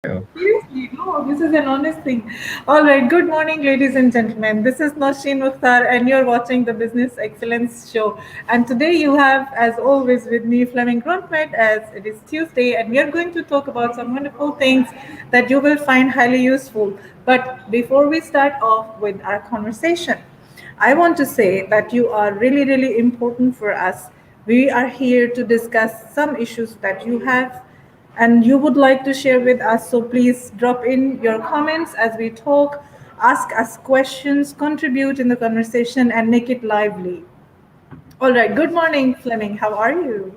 you. Seriously, no, this is an honest thing. All right, good morning, ladies and gentlemen. This is Nosheen Mukhtar, and you're watching the Business Excellence Show. And today you have, as always, with me, Flemming Rontved, as it is Tuesday, and we are going to talk about some wonderful things that you will find highly useful. But before we start off with our conversation, I want to say that you are really, really important for us. We are here to discuss some issues that you have and you would like to share with us. So please drop in your comments as we talk, ask us questions, contribute in the conversation, and make it lively. All right. Good morning, Fleming. How are you?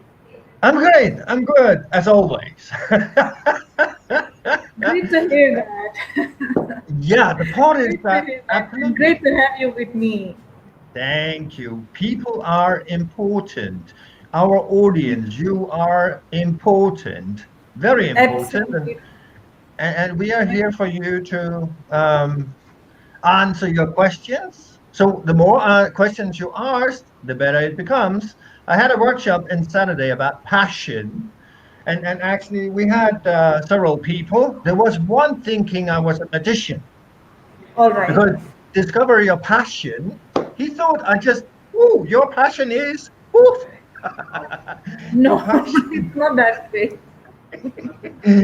I'm great. I'm good, as always. Great to hear that. Yeah, the point is Great to that hear that. And great absolutely. to have you with me. Thank you. People are important. Our audience, you are important, very important. And, Absolutely. and, and we are here for you to answer your questions. So the more questions you ask, the better it becomes. I had a workshop on Saturday about passion. And actually, we had several people. There was one thinking I was a magician All right. because discover your passion. He thought I just, oh, your passion is, oof, your No, passion, it's not that way.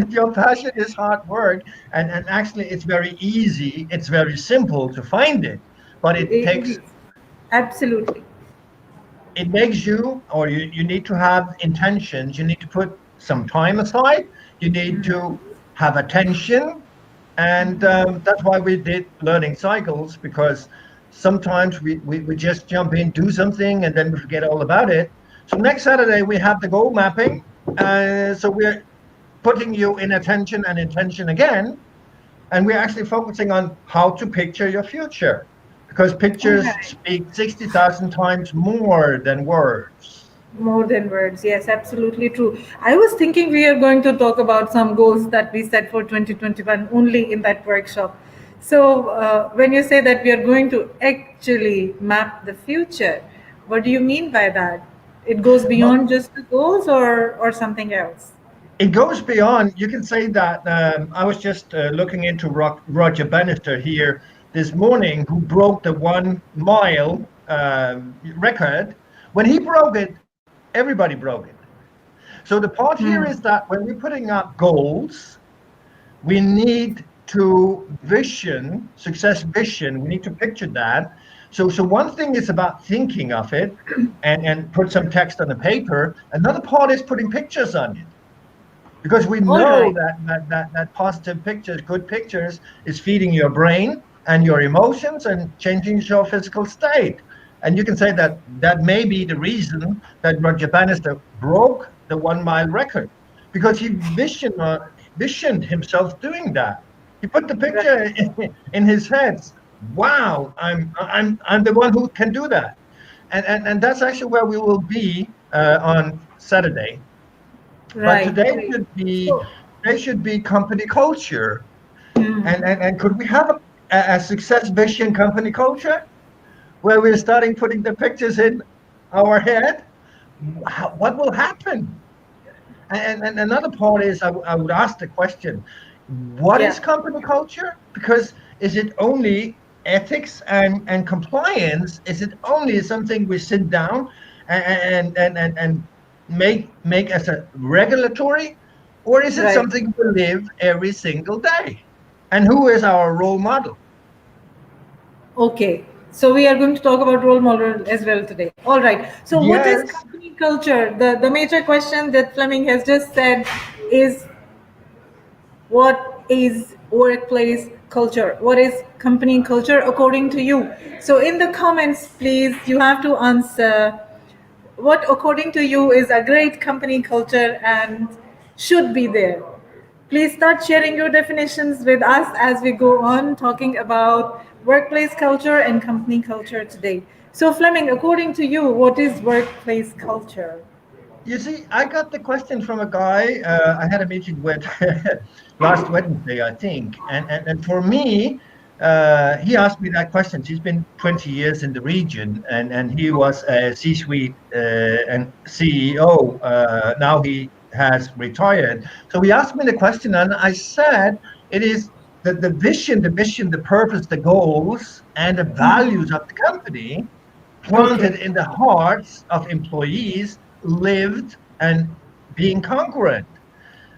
your passion is hard work, and actually, it's very easy. It's very simple to find it, but it It takes is. Absolutely. it makes you, or you need to have intentions. You need to put some time aside. You need to have attention. And that's why we did learning cycles, because sometimes we just jump in, do something, and then we forget all about it. So next Saturday, we have the goal mapping. So we're putting you in attention and intention again. And we're actually focusing on how to picture your future, because All pictures right. speak 60,000 times more than words. More than words. Yes, absolutely true. I was thinking we are going to talk about some goals that we set for 2021 only in that workshop. So, when you say that we are going to actually map the future, what do you mean by that? It goes Well, beyond just the goals or something else? it goes beyond. You can say that I was just looking into Roger Bannister here this morning, who broke the 1 mile record. When he broke it, everybody broke it. So the part here is that when we're putting up goals, we need to vision, success vision, we need to picture that. So one thing is about thinking of it and put some text on the paper. Another part is putting pictures on it, because we All know right. that positive pictures, good pictures, is feeding your brain and your emotions and changing your physical state. And you can say that that may be the reason that Roger Bannister broke the 1 mile record, because he visioned himself doing that. He put the Right. picture in his head. Wow, I'm the one who can do that. And that's actually where we will be on Saturday. But Right. Right. So, today should be company culture. hmm. And could we have a success vision company culture where we're starting putting the pictures in our head? What will happen? And another part is I would ask the question, what is Yeah. company culture? Because is it only ethics and compliance? Is it only something we sit down and make as a regulatory? Or is it Right. something we live every single day? And who is our role model? Okay, so we are going to talk about role model as well today. All right. So, what is Yes. company culture? The major question that Fleming has just said is what is workplace culture? What is company culture according to you? So, in the comments, please, you have to answer what according to you is a great company culture and should be there. Please start sharing your definitions with us as we go on talking about workplace culture and company culture today. So, Fleming, according to you, what is workplace culture? You see, I got the question from a guy I had a meeting with last Wednesday, I think. And for me, he asked me that question. He's been 20 years in the region, and he was a C-suite and CEO. Now he has retired. So he asked me the question, and I said it is the vision, the mission, the purpose, the goals, and the values of the company planted Okay. in the hearts of employees, lived and being congruent.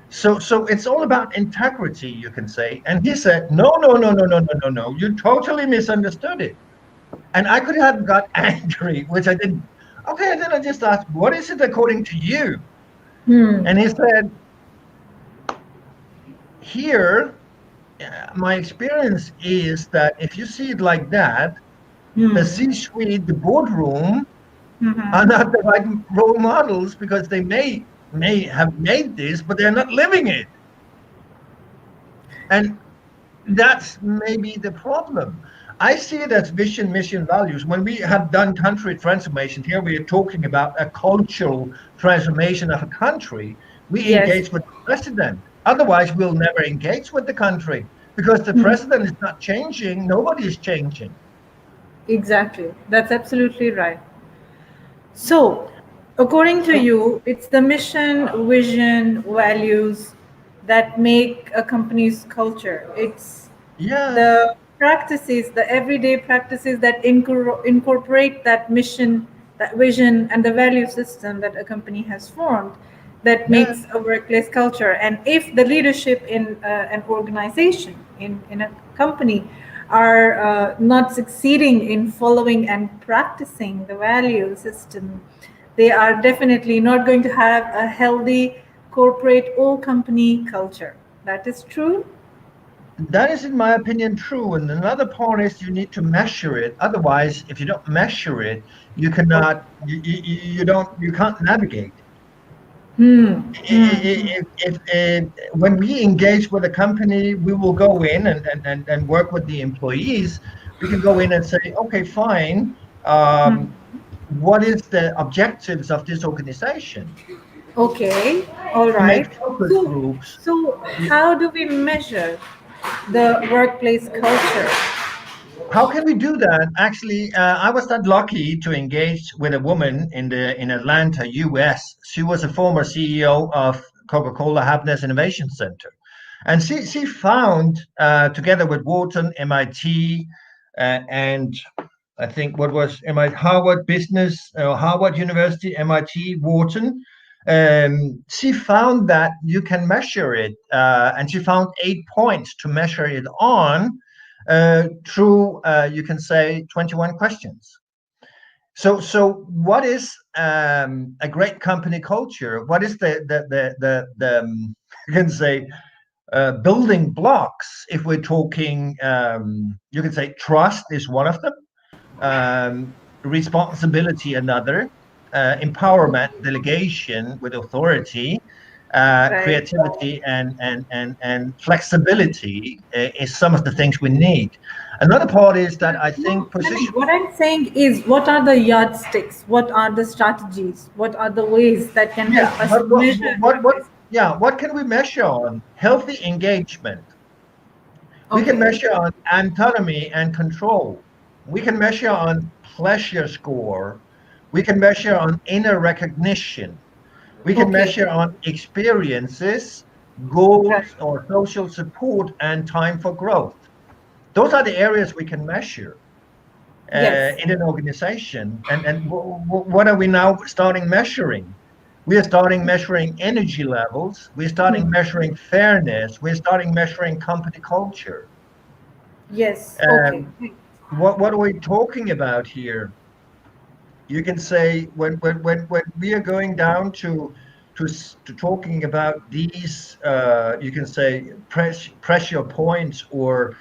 So it's all about integrity, you can say. And he said, no, no, no, no, no, no, no, no. You totally misunderstood it. And I could have got angry, which I didn't. Okay, and then I just asked, what is it according to you? Hmm. And he said, here, my experience is that if you see it like that, the Hmm. C-suite, the boardroom, are Hmm. not the right role models because they may have made this, but they're not living it. And that's maybe the problem. I see it as vision, mission, values. When we have done country transformation, here we are talking about a cultural transformation of a country. We Yes. engage with the president. Otherwise, we'll never engage with the country because the Hmm. president is not changing. Nobody is changing. Exactly. That's absolutely right. So, according to So, you, it's the mission, vision, values that make a company's culture. It's yes, the practices, the everyday practices that incorporate that mission, that vision, and the value system that a company has formed that yes. makes a workplace culture. And if the leadership in an organization, in a company, are not succeeding in following and practicing the value system, they are definitely not going to have a healthy corporate or company culture. That is true. That is, in my opinion, true. And another part is you need to measure it. Otherwise, if you don't measure it, you Okay. cannot, you don't, you can't navigate. Hmm. Hmm. Hmm. If when we engage with a company, we will go in and work with the employees. We can go in and say, okay, fine. Hmm. What is the objectives of this organization? Okay, all We make right. focus So, groups. so how do we measure the workplace culture? How can we do that? Actually, I was that lucky to engage with a woman in Atlanta, US. She was a former CEO of Coca-Cola Happiness Innovation Center, and she found together with Wharton, MIT, and I think what was MIT, Harvard Business, Harvard University, MIT, Wharton. She found that you can measure it, and she found 8 points to measure it on through, you can say, 21 questions. So what is a great company culture? What is the you can say building blocks? If we're talking, you can say trust is one of them, responsibility another, empowerment, delegation with authority, Right. creativity and flexibility is some of the things we need. Another part is that I No, think I mean, position. what I'm saying is, what are the yardsticks? What are the strategies? What are the ways that can Yeah, help us measure what workplace? yeah, what can we measure on? Healthy engagement. We can Okay. measure on autonomy and control. We can measure on pleasure score. We can measure on inner recognition. We can Okay. measure on experiences, Right. goals, or social support and time for growth. Those are the areas we can measure Yes. in an organization. And what are we now starting measuring? We are starting measuring energy levels. We're starting Hmm. measuring fairness. We're starting measuring company culture. Yes. Okay. Um, what are we talking about here? You can say when we are going down to talking about these, you can say pressure points or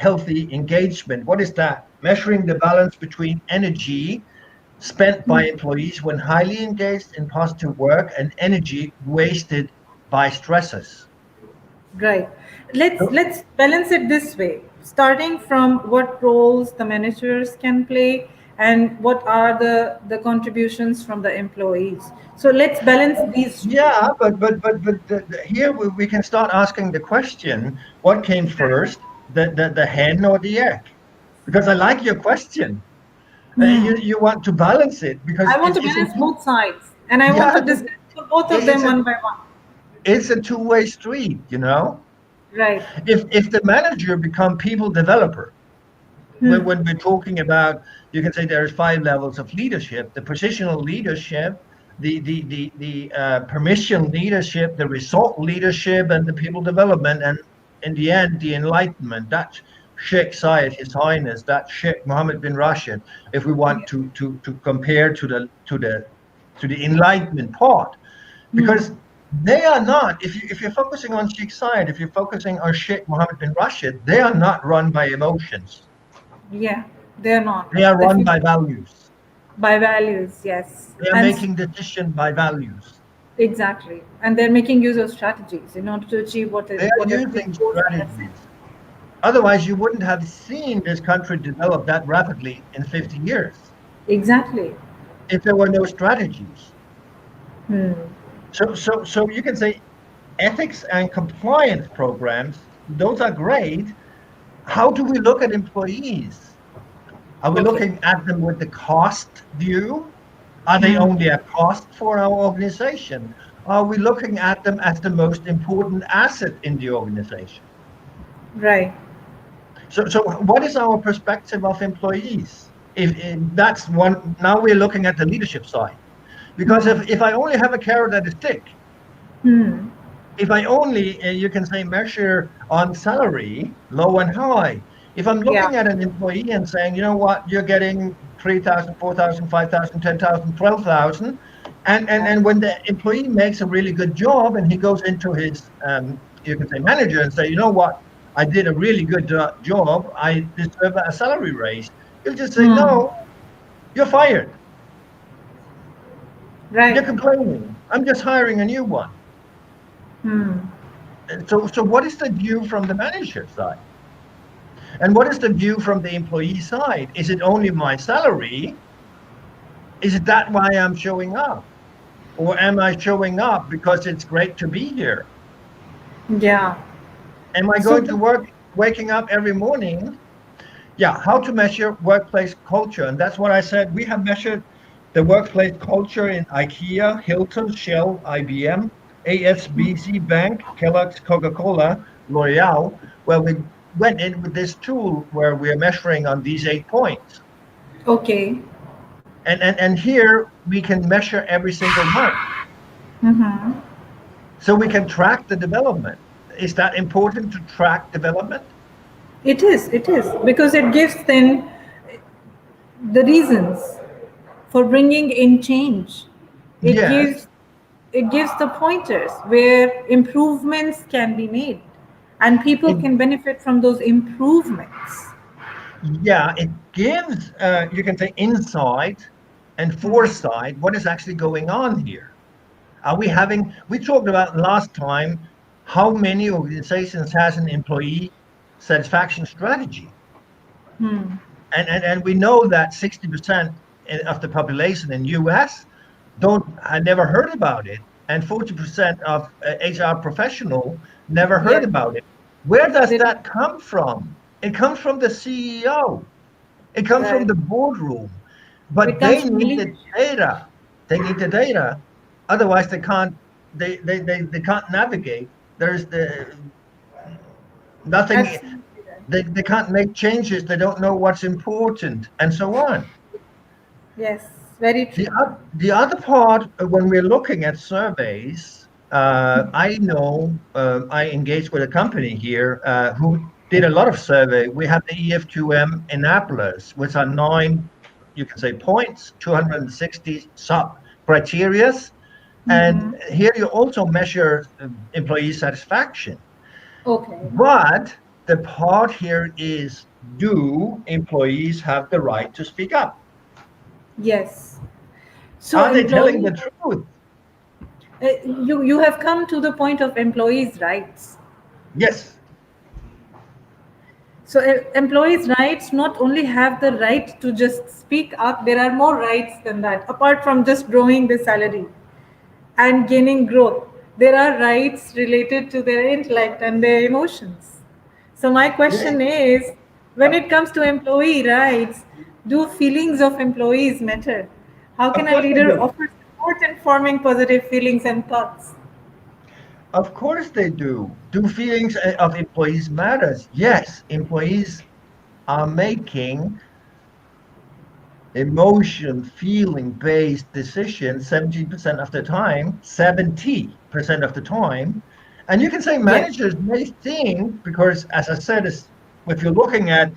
healthy engagement. What is that? Measuring the balance between energy spent by employees when highly engaged in positive work and energy wasted by stresses. Right. Let's So, let's balance it this way. Starting from what roles the managers can play and what are the contributions from the employees. So let's balance these two. yeah, here we can start asking the question: what came first, the hen or the egg? Because I like your question. You want to balance it because I want to it's balance important. both sides and I want Yeah, to discuss both of It's them a one by one. it's a two-way street, you know. Right. If the manager become people developer, Hmm. when we're talking about, you can say there's five levels of leadership: the positional leadership, the permission leadership, the result leadership, and the people development, and in the end, the enlightenment. That's Sheikh Zayed, His Highness, that Sheikh Mohammed bin Rashid. If we want to compare to the enlightenment part, Hmm. because they are not. If you're focusing on Sheikh Zayed, if you're focusing on Sheikh Mohammed bin Rashid, they are not run by emotions. Yeah, they're not. They are run by Definitely. values. By values, yes. They are And making decisions by values. exactly. And they're making use of strategies in order to achieve They are whatever the using goals they have set. strategies. Otherwise, you wouldn't have seen this country develop that rapidly in 50 years Exactly. if there were no strategies. Hmm. So you can say ethics and compliance programs, those are great. How do we look at employees? Are we Okay. looking at them with the cost view? Are they Hmm. only a cost for our organization? Are we looking at them as the most important asset in the organization? Right. So what is our perspective of employees? If that's one, now we're looking at the leadership side. Because Hmm. if I only have a carrot and a stick, Hmm. if I only, you can say, measure on salary, low and high, if I'm Yeah. looking at an employee and saying, you know what, you're getting 3,000, 4,000, 5,000, 10,000, 12,000, and when the employee makes a really good job and he goes into his, you can say, manager and say, you know what, I did a really good job, I deserve a salary raise. He'll just say, Hmm. no, you're fired. You're Right. complaining. I'm just hiring a new one. Hmm. So what is the view from the manager side? And what is the view from the employee side? Is it only my salary? Is it that why I'm showing up? Or am I showing up because it's great to be here? Yeah. Am I So going to work, waking up every morning? Yeah, how to measure workplace culture. And that's what I said. We have measured the workplace culture in IKEA, Hilton, Shell, IBM, ASBC Bank, Kellogg's, Coca-Cola, L'Oreal, where we went in with this tool where we're measuring on these 8 points. okay. And here we can measure every single month. Mm-hmm. So we can track the development. Is that important to track development? It is. It is because it gives then the reasons for bringing in change. It Yes. gives it gives the pointers where improvements can be made, and people It, can benefit from those improvements. yeah, it gives, you can say, insight and foresight what is actually going on here. Are we having, we talked about last time how many organizations has an employee satisfaction strategy. Hmm. And we know that 60% of the population in US don't, I never heard about it. And 40% of HR professional never heard Yes, about it. Where does they do. that come from? It comes from the CEO. It comes from Right. the boardroom. It But comes they from the need the leadership. data. They need the data. Otherwise they can't navigate. There's the nothing, Absolutely right. they can't make changes, they don't know what's important, and so on. Yes, very The, true. the other part, when we're looking at surveys, I know I engaged with a company here who did a lot of survey. We have the EF2M Annapolis, which are 9, you can say, points, 260 sub criterias. And Mm-hmm. here you also measure employee satisfaction. Okay. But the part here is, do employees have the right to speak up? Yes. So Are they telling employee, the truth? you have come to the point of employees' rights. Yes. So employees' rights not only have the right to just speak up, there are more rights than that. Apart from just growing the salary and gaining growth, there are rights related to their intellect and their emotions. So my Yeah, question is, when it comes to employee rights, do feelings of employees matter? How can of a course they leader do. offer support in forming positive feelings and thoughts. Of course they do. Do feelings of employees matters? Yes, employees are making emotion, feeling based decisions 17% of the time, 70% of the time. And you can say Yes. managers may think, because as I said, if you're looking at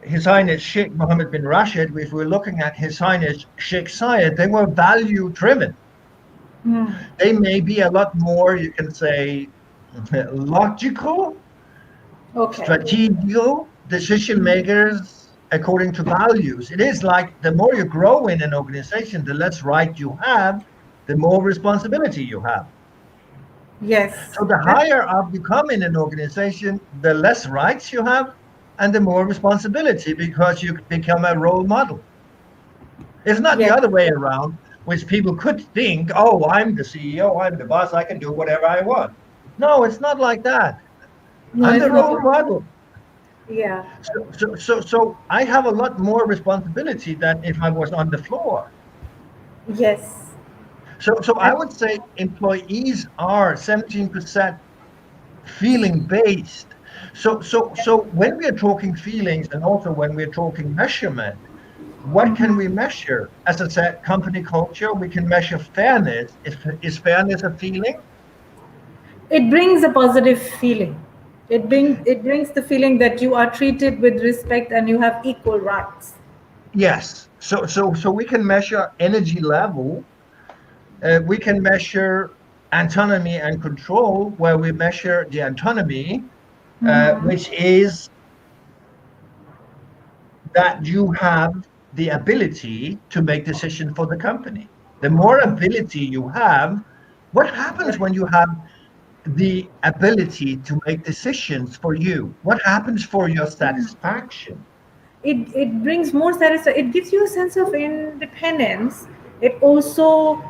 His Highness Sheikh Mohammed bin Rashid, if we're looking at His Highness Sheikh Zayed, they were value driven. Hmm. They may be a lot more, you can say, logical, Okay. strategical decision makers according to values. It is like the more you grow in an organization, the less right you have, the more responsibility you have. Yes. So the That, higher up you come in an organization, the less rights you have and the more responsibility because you become a role model. It's not the yes. other way around, which people could think, oh, I'm the CEO, I'm the boss, I can do whatever I want. No, it's not like that. No, I'm it's the not role like. model. Yeah. So I have a lot more responsibility than if I was on the floor. Yes. So I And would say employees are 17% feeling based. So when we are talking feelings and also when we're talking measurement, what can we measure? As I said, company culture, we can measure fairness. Is fairness a feeling? it brings a positive feeling. It brings the feeling that you are treated with respect and you have equal rights. Yes. So we can measure energy level. We can measure autonomy and control, where we measure the autonomy, which is that you have the ability to make decisions for the company. The more ability you have, what happens when you have the ability to make decisions for you? What happens for your satisfaction? It brings more satisfaction. It gives you a sense of independence. It also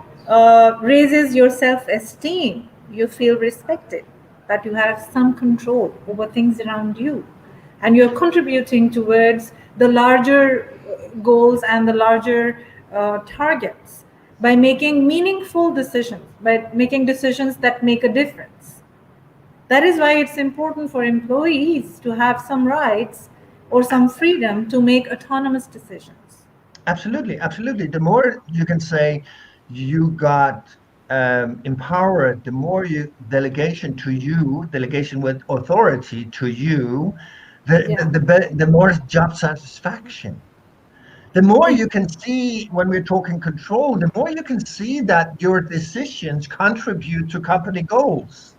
raises your self-esteem. You feel respected, that you have some control over things around you, and you're contributing towards the larger goals and the larger targets by making meaningful decisions, by making decisions that make a difference. That is why it's important for employees to have some rights or some freedom to make autonomous decisions. Absolutely, absolutely. The more you can say you got empowered, the more you delegation with authority to you, Yeah. the more job satisfaction. The more It, you can see when we're talking control, the more you can see that your decisions contribute to company goals.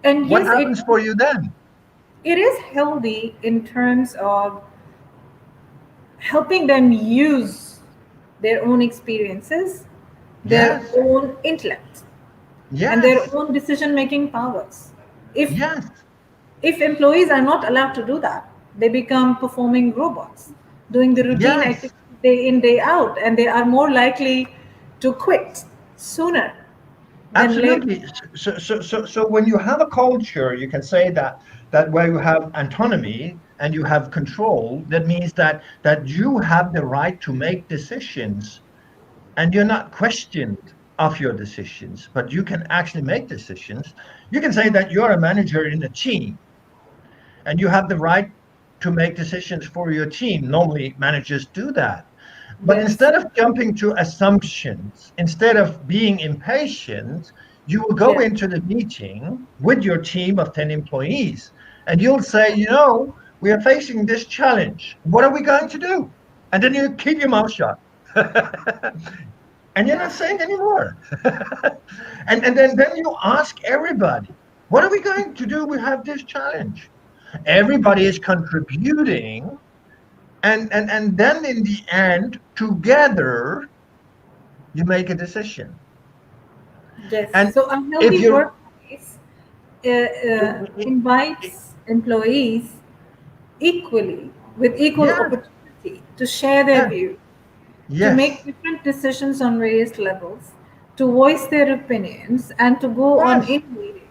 and What yes, happens for you then? it is healthy in terms of helping them use their own experiences, their Yes, own intellect, and their yes, own decision making powers. If yes, if employees are not allowed to do that, they become performing robots, doing the routine yes. activities day in, day out, and they are more likely to quit sooner than later. Absolutely. So when you have a culture, you can say that where you have autonomy and you have control, that means that you have the right to make decisions and you're not questioned of your decisions, but you can actually make decisions. You can say that you're a manager in a team and you have the right to make decisions for your team. Normally, managers do that. But Yes, instead of jumping to assumptions, instead of being impatient, you will go yes, into the meeting with your team of 10 employees and you'll say, we are facing this challenge. What are we going to do? And then you keep your mouth shut. And you're not saying anymore. And then you ask everybody, what are we going to do? We have this challenge. Everybody is contributing, and then in the end, together, you make a decision. yes. And So a if healthy you're, workplace i- i- invites employees equally, with equal yes, opportunity to share their yes, views, to make yes, different decisions on various levels, to voice their opinions, and to go on yes. innovating.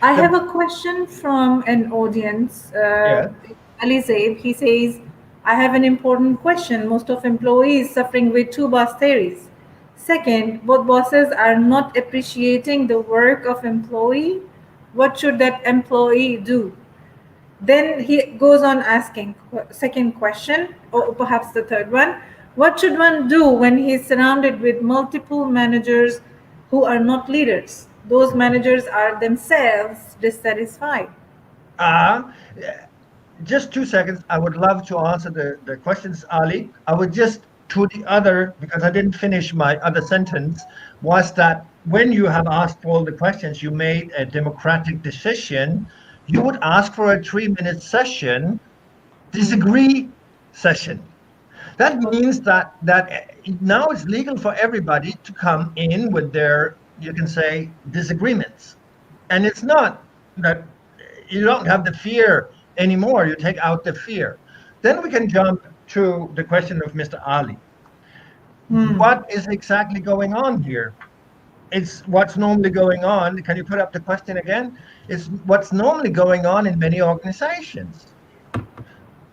I have The, a question from an audience. yes, Ali Zaid, he says, I have an important question. Most of employees suffering with two boss theories. Second, both bosses are not appreciating the work of employee. What should that employee do? Then he goes on asking second question, or perhaps the third one. What should one do when he is surrounded with multiple managers who are not leaders? Those managers are themselves dissatisfied. Uh, just 2 seconds. I would love to answer the questions, Ali. I would just to the other, because I didn't finish my other sentence, was that when you have asked all the questions, you made a democratic decision. You would ask for a 3 minute session, disagree session. That means that now it's legal for everybody to come in with their, you can say, disagreements. And it's not that you don't have the fear anymore. You take out the fear. Then we can jump to the question of Mr. Ali. What is exactly going on here? It's what's normally going on. Can you put up the question again? It's what's normally going on in many organizations.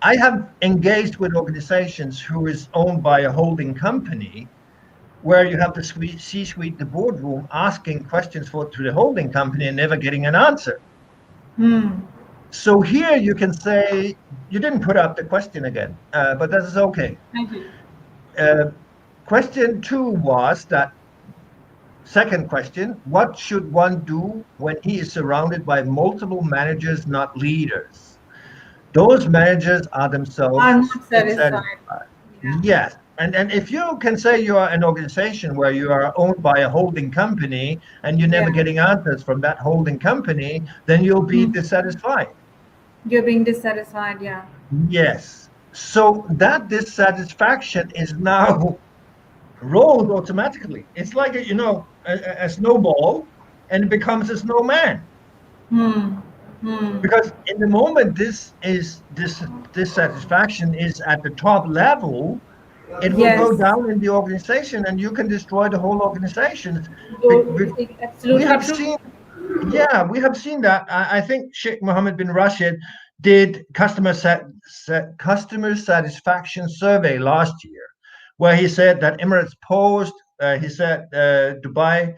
I have engaged with organizations who is owned by a holding company where you have the C-suite, the boardroom, asking questions to the holding company and never getting an answer. So here you can say you didn't put up the question again, but that is okay. Thank you. Uh, Question two was that second question: what should one do when he is surrounded by multiple managers, not leaders? Those managers are themselves Are not satisfied. dissatisfied. Yeah. Yes. And if you can say you are an organization where you are owned by a holding company and you're never Yeah. getting answers from that holding company, then you'll be dissatisfied. You're being dissatisfied, yeah. Yes. So that dissatisfaction is now rolled automatically. It's like a snowball, and it becomes a snowman. Hmm. Hmm. Because in the moment this dissatisfaction is at the top level, it will go Yes. down in the organization, and you can destroy the whole organization. We Absolutely have true. seen, yeah, we have seen that. I think Sheikh Mohammed bin Rashid did customer satisfaction survey last year, where he said that Emirates Post, he said Dubai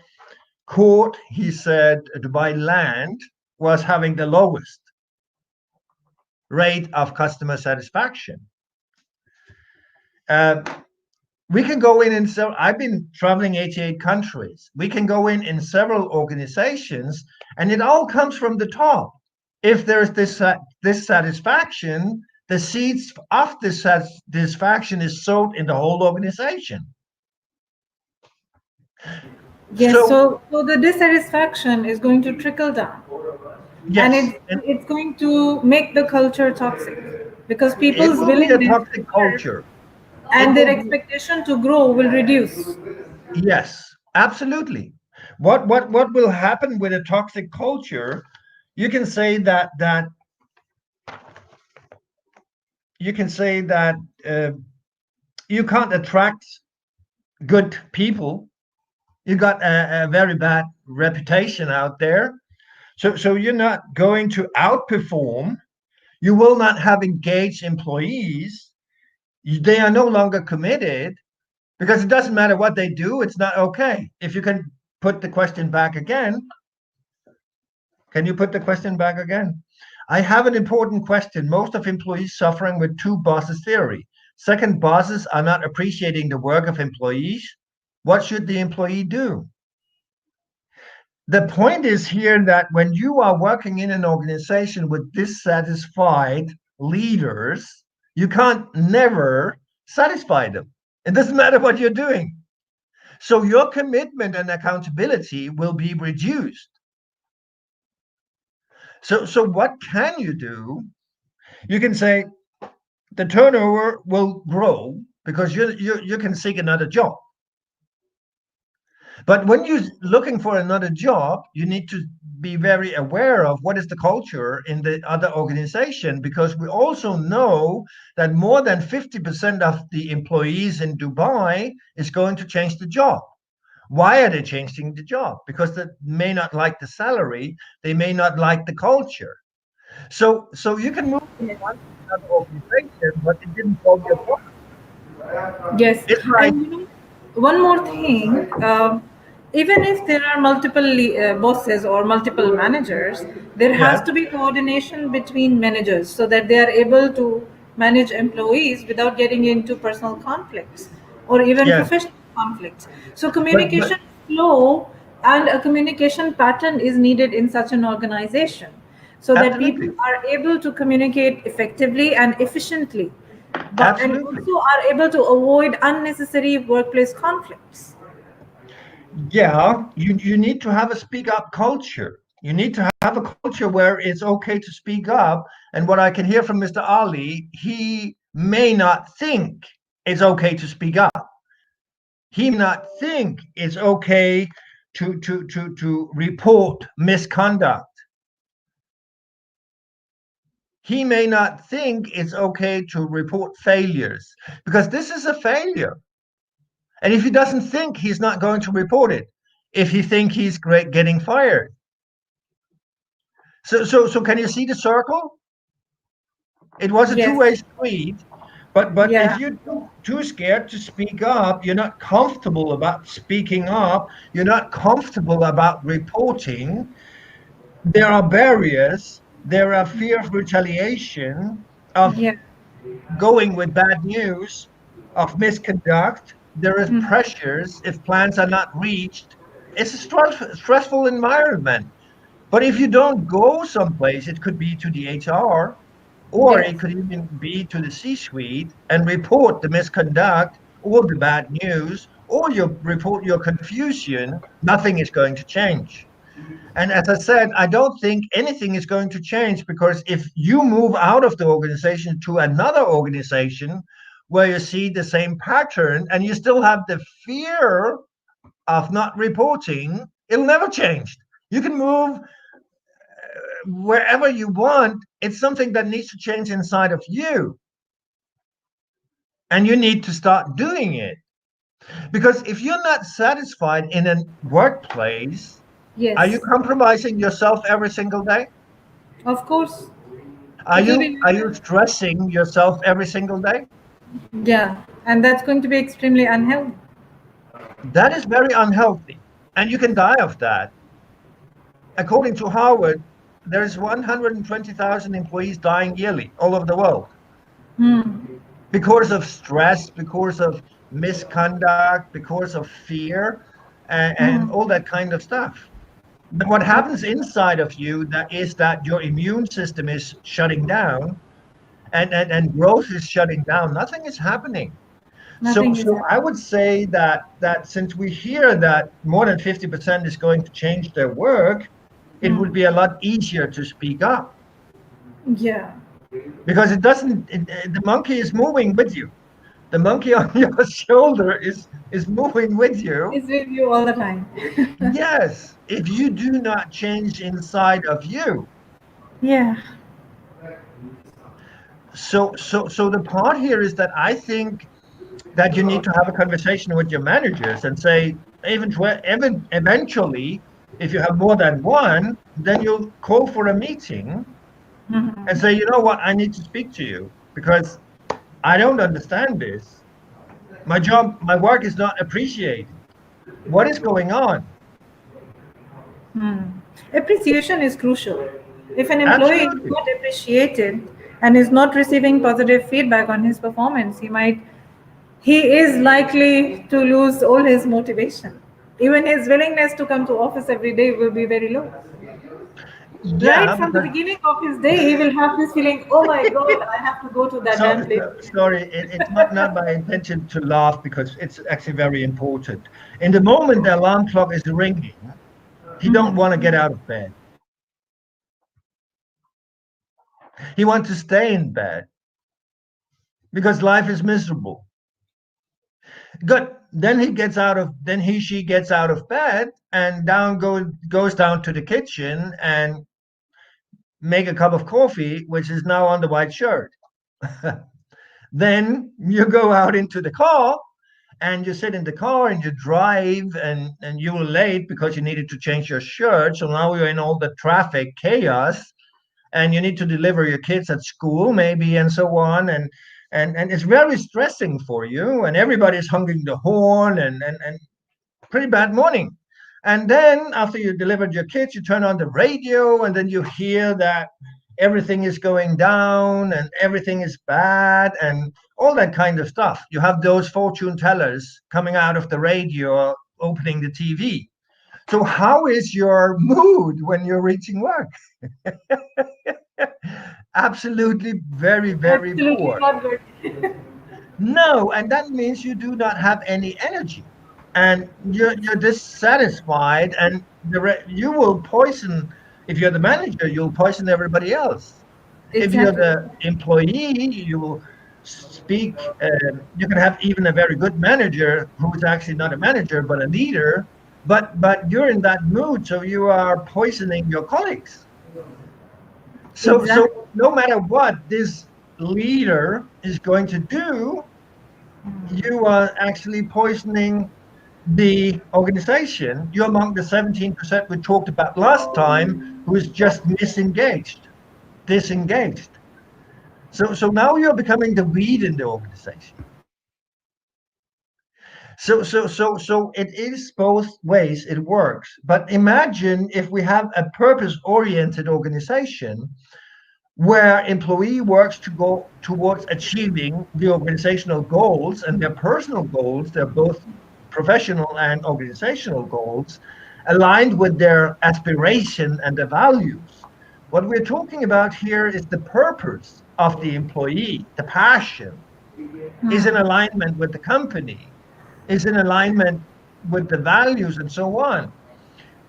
Court, he said Dubai Land was having the lowest rate of customer satisfaction. Uh, we can go in several. I've been traveling 88 countries. We can go in several organizations, and it all comes from the top. If there's this satisfaction, the seeds of this satisfaction is sowed in the whole organization. Yes, So so the dissatisfaction is going to trickle down, and yes, and it's going to make the culture toxic because it people's will be a willingness to toxic work culture. It and their will be. expectation to grow will reduce. Yes, absolutely. What will happen with a toxic culture? You can say that you can say that uh, you can't attract good people. You got a very bad reputation out there. So you're not going to outperform. You will not have engaged employees. They are no longer committed because it doesn't matter what they do. It's not okay. If you can put the question back again, can you put the question back again? I have an important question. Most of employees suffering with two bosses theory. Second, bosses are not appreciating the work of employees. What should the employee do? The point is here that when you are working in an organization with dissatisfied leaders, you can't never satisfy them. It doesn't matter what you're doing. So your commitment and accountability will be reduced. So what can you do? You can say the turnover will grow because you can seek another job. But when you're looking for another job, you need to be very aware of what is the culture in the other organization, because we also know that more than 50% of the employees in Dubai is going to change the job. Why are they changing the job? Because they may not like the salary, they may not like the culture. So you can move Yes. on. another organization, but it didn't solve your problem. Yes, It's like, and one more thing, even if there are multiple bosses or multiple managers, there has yes, to be coordination between managers so that they are able to manage employees without getting into personal conflicts or even yes, professional conflicts. So but communication flow and a communication pattern is needed in such an organization so that people absolutely, are able to communicate effectively and efficiently, but and absolutely. also are able to avoid unnecessary workplace conflicts. Yeah, you need to have a speak up culture. You need to have a culture where it's okay to speak up. And what I can hear from Mr. Ali, he may not think it's okay to speak up. He may not think it's okay to report misconduct. He may not think it's okay to report failures because this is a failure. And if he doesn't think, he's not going to report it. If he think he's great getting fired. So can you see the circle? It was a Yes. two-way street, but if Yeah. you're too scared to speak up, you're not comfortable about speaking up, you're not comfortable about reporting, there are barriers, there are fear of retaliation, of Yeah. going with bad news, of misconduct, there is Mm. pressures if plans are not reached. It's a stressful environment. But if you don't go someplace, it could be to the HR, or Yes. it could even be to the C-suite and report the misconduct or the bad news, or you report your confusion, nothing is going to change. And as I said, I don't think anything is going to change because if you move out of the organization to another organization where you see the same pattern and you still have the fear of not reporting, it'll never change. You can move wherever you want. It's something that needs to change inside of you. And you need to start doing it. Because if you're not satisfied in a workplace, are you Yes. compromising yourself every single day? Of course. Are It will you be are like you that. stressing yourself every single day? Yeah. And that's going to be extremely unhealthy. That is very unhealthy. And you can die of that. According to Harvard, there's 120,000 employees dying yearly all over the world Hmm. because of stress, because of misconduct, because of fear, and Hmm. all that kind of stuff. But what happens inside of you that is that your immune system is shutting down and growth is shutting down. Nothing is happening. So, Nothing is so happening. I would say that since we hear that more than 50% is going to change their work, it would be a lot easier to speak up Yeah. because it doesn't. The monkey is moving with you. The monkey on your shoulder is moving with you. It's with you all the time. Yes, if you do not change inside of you. Yeah. So the part here is that I think that you need to have a conversation with your managers and say, even eventually, if you have more than one, then you'll call for a meeting and say, you know what, I need to speak to you because I don't understand this. My work is not appreciated. What is going on? Appreciation is crucial. If an employee is Absolutely. not appreciated and is not receiving positive feedback on his performance, he is likely to lose all his motivation. Even his willingness to come to office every day will be very low. Right Yeah, from the because beginning of his day, he will have this feeling, oh my God, I have to go to that damn place. sorry, it's not my intention to laugh because it's actually very important. In the moment the alarm clock is ringing, he don't want to get out of bed. He wants to stay in bed because life is miserable. Good. Then she gets out of bed and goes down to the kitchen and make a cup of coffee, which is now on the white shirt. Then you go out into the car and you sit in the car and you drive and you were late because you needed to change your shirt. So now you're in all the traffic chaos and you need to deliver your kids at school maybe, and so on, and it's very stressing for you, and everybody's honking the horn, and pretty bad morning. And then after you delivered your kids, you turn on the radio, and then you hear that everything is going down and everything is bad and all that kind of stuff. You have those fortune tellers coming out of the radio, opening the TV. So how is your mood when you're reaching work? Absolutely very, very Absolutely poor. not good. No, and that means you do not have any energy, and you're dissatisfied, and you will poison. If you're the manager, you'll poison everybody else. If you're Exactly. the employee, you will speak. You can have even a very good manager who's actually not a manager but a leader, but you're in that mood, so you are poisoning your colleagues. So Exactly. no matter what this leader is going to do, you are actually poisoning the organization. You're among the 17% we talked about last time who is just disengaged. So now you're becoming the weed in the organization. So it is both ways it works. But imagine if we have a purpose-oriented organization where employee works to go towards achieving the organizational goals and their personal goals. They're both professional and organizational goals aligned with their aspiration and their values. What we're talking about here is the purpose of the employee, the passion is in alignment with the company, is in alignment with the values, and so on.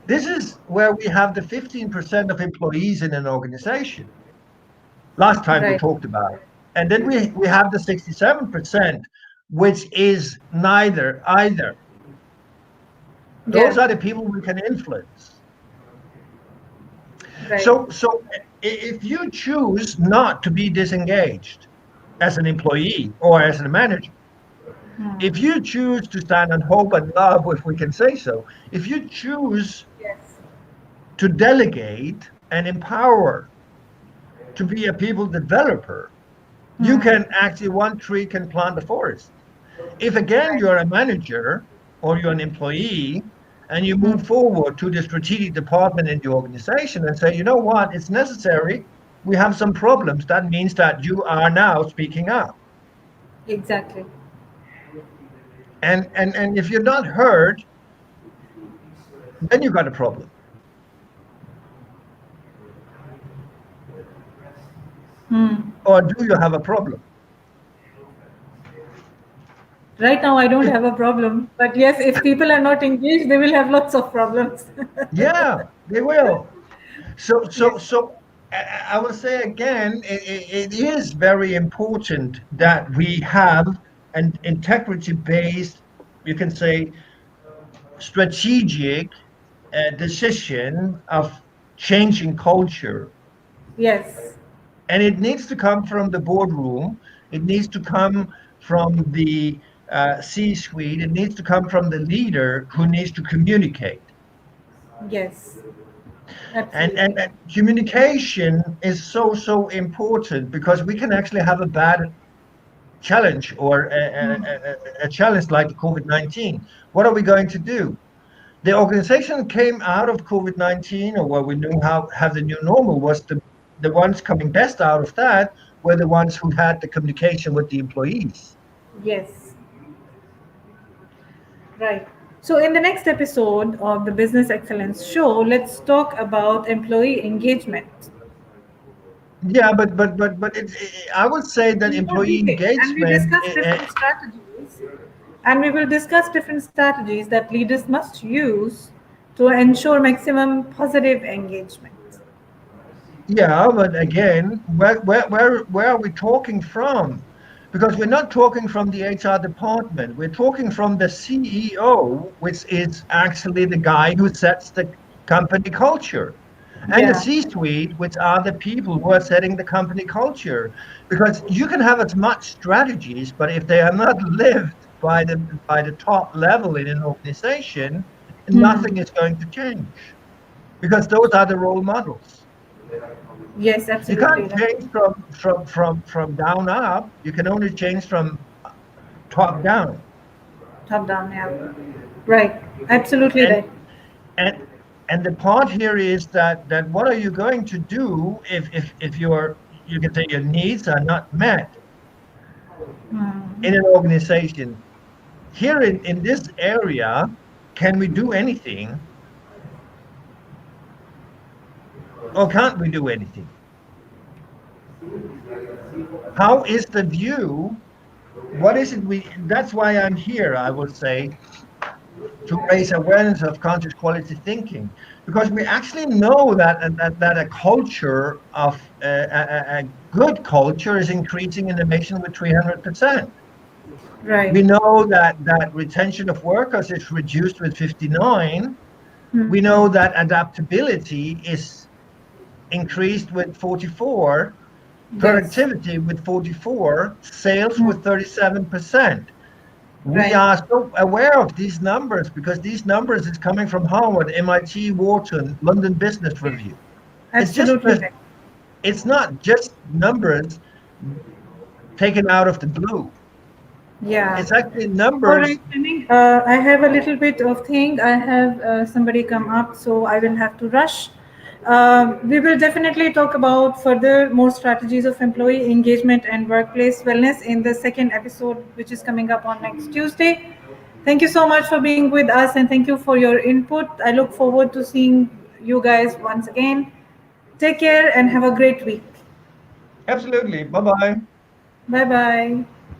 This is where we have the 15% of employees in an organization last time we Right. talked about. And then we have the 67%, which is neither either. Those Yeah. are the people we can influence. Right. So if you choose not to be disengaged as an employee or as a manager, if you choose to stand on hope and love, if we can say so, if you choose Yes. to delegate and empower, to be a people developer, you can actually, one tree can plant a forest. If again Right. you're a manager or you're an employee and you move forward to the strategic department in the organization and say, you know what, it's necessary, we have some problems, that means that you are now speaking up. Exactly. And if you're not heard, then you got a problem. Or do you have a problem? Right now, I don't have a problem. But yes, if people are not engaged, they will have lots of problems. Yeah, they will. So, Yes. so, so I will say again, it is very important that we have an integrity-based, you can say, strategic decision of changing culture. Yes. And it needs to come from the boardroom. It needs to come from the C-suite. It needs to come from the leader who needs to communicate. Yes. And Absolutely. communication is so important because we can actually have a bad challenge or a challenge like COVID-19. What are we going to do? The organization came out of COVID-19, or what we knew how have the new normal was the ones coming best out of that were the ones who had the communication with the employees. Yes. Right. So, in the next episode of the Business Excellence Show, let's talk about employee engagement. Yeah, but I would say that In more employee detail. And we engagement. discuss different strategies. And we will discuss different strategies that leaders must use to ensure maximum positive engagement. Yeah, but again, where are we talking from? Because we're not talking from the HR department. We're talking from the CEO, which is actually the guy who sets the company culture, and the Yeah. C-suite, which are the people who are setting the company culture. Because you can have as much strategies, but if they are not lived by the top level in an organization, nothing is going to change. Because those are the role models. Yes, You absolutely can't right. change from down up. You can only change from top down. Top down, yeah. Right. Absolutely And right. and and the part here is that what are you going to do if your, you can say, your needs are not met in an organization? Here in this area, can we do anything or can't we do anything? How is the view? What is it we, that's why I'm here, I would say, to raise awareness of conscious quality thinking, because we actually know that a culture of a good culture is increasing in the nation with 300%. Right. We know that retention of workers is reduced with 59. We know that adaptability is increased with 44, Yes. productivity with 44, sales with 37%. We Right. are so aware of these numbers because these numbers is coming from Harvard, MIT, Wharton, London Business Review. It's Absolutely just right. it's not just numbers taken out of the blue. Yeah. It's actually All numbers. right, Fleming. I have a little bit of thing. I have somebody come up, so I will have to rush. We will definitely talk about further more strategies of employee engagement and workplace wellness in the second episode, which is coming up on next Tuesday. Thank you so much for being with us, and thank you for your input. I look forward to seeing you guys once again. Take care and have a great week. Absolutely. Bye bye. Bye bye.